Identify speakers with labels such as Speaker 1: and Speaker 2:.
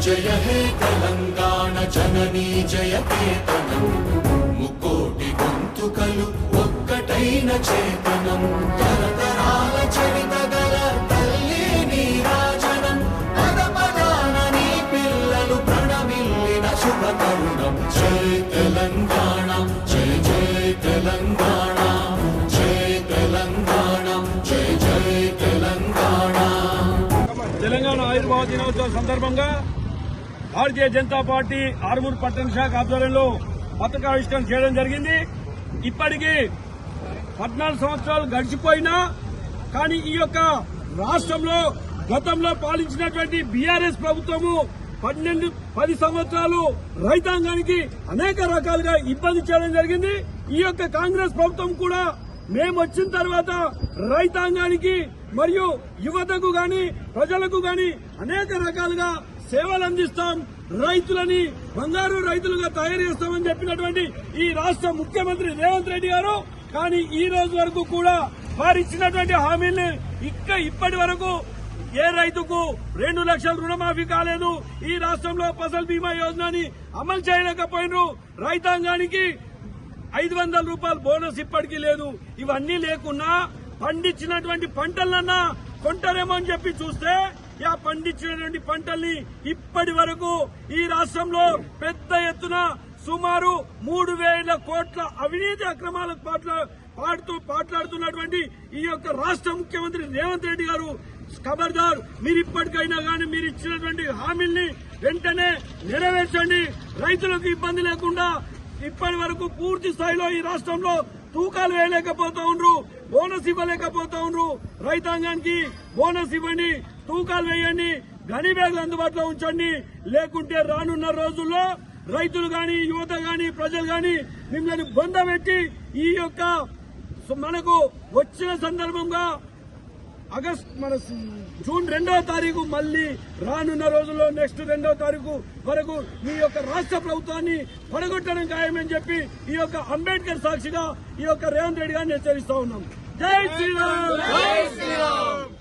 Speaker 1: जय हे तेलंगाण जननी जय केतनम मुकोटि गొంతుకలు ఒక్కటైన చేతనం తరతరాల చరిత గల తల్లి నీరాజనం పద పదాన నీ పిల్లలు ప్రణమిల్లిన శుభ తరుణం జై తెలంగాణ జై జై తెలంగాణ జై తెలంగాణ జై జై తెలంగాణ
Speaker 2: తెలంగాణ ఆవిర్భావ దినోత్సవం సందర్భంగా భారతీయ జనతా పార్టీ ఆర్మూర్ పట్టణ శాఖ ఆధ్వర్యంలో పతాకావిష్కరణ చేయడం జరిగింది. ఇప్పటికీ 14 సంవత్సరాలు గడిచిపోయినా కానీ ఈ యొక్క రాష్ట్రంలో గతంలో పాలించినటువంటి బీఆర్ఎస్ ప్రభుత్వము 10 సంవత్సరాలు రైతాంగానికి అనేక రకాలుగా ఇబ్బంది చేయడం జరిగింది. ఈ యొక్క కాంగ్రెస్ ప్రభుత్వం కూడా మేము వచ్చిన తర్వాత రైతాంగానికి మరియు యువతకు గాని ప్రజలకు గాని అనేక రకాలుగా సేవలు అందిస్తాం, రైతులని బంగారు రైతులుగా తయారు చేస్తామని చెప్పినటువంటి ఈ రాష్ట్ర ముఖ్యమంత్రి రేవంత్ రెడ్డి గారు కానీ ఈ రోజు వరకు కూడా వారు ఇచ్చినటువంటి హామీల్ని ఇప్పటి వరకు ఏ రైతుకు 2 లక్షల రుణమాఫీ కాలేదు. ఈ రాష్ట్రంలో ఫసల్ బీమా యోజనని అమలు చేయలేకపోయినారు. రైతాంగానికి 500 రూపాయల బోనస్ ఇప్పటికీ లేదు. ఇవన్నీ లేకున్నా పండించినటువంటి పంటలన్నా కొంటారేమో అని చెప్పి చూస్తే ఆ పండించినటువంటి పంటల్ని ఇప్పటి వరకు ఈ రాష్ట్రంలో పెద్ద ఎత్తున సుమారు 3,000 కోట్ల అవినీతి అక్రమాలకు పాట్లాడుతున్నటువంటి ఈ యొక్క రాష్ట్ర ముఖ్యమంత్రి రేవంత్ రెడ్డి గారు ఖబర్దార్, మీరు ఇప్పటికైనా గానీ మీరు ఇచ్చినటువంటి హామీల్ని వెంటనే నెరవేర్చండి. రైతులకు ఇబ్బంది లేకుండా ఇప్పటి వరకు పూర్తి స్థాయిలో ఈ రాష్ట్రంలో తూకాలు వేయలేకపోతా ఉండ్రు, బోనస్ ఇవ్వలేకపోతా ఉండ్రు. రైతాంగానికి బోనస్ ఇవ్వండి, తూకాలు వేయండి, గని బ్యాగులు అందుబాటులో ఉంచండి. లేకుంటే రానున్న రోజుల్లో రైతులు గాని యువత గాని ప్రజలు గాని మిమ్మల్ని బొందబెట్టి ఈ యొక్క మనకు వచ్చిన సందర్భంగా జూన్ 2వ తారీఖు మళ్లీ రానున్న రోజుల్లో నెక్స్ట్ 2వ తారీఖు వరకు మీ యొక్క రాష్ట్ర ప్రభుత్వాన్ని పడగొట్టడం ఖాయమని చెప్పి ఈ యొక్క అంబేద్కర్ సాక్షిగా ఈ యొక్క రేవంత్ రెడ్డి గారిని హెచ్చరిస్తా ఉన్నాం. జై శ్రీరామ్.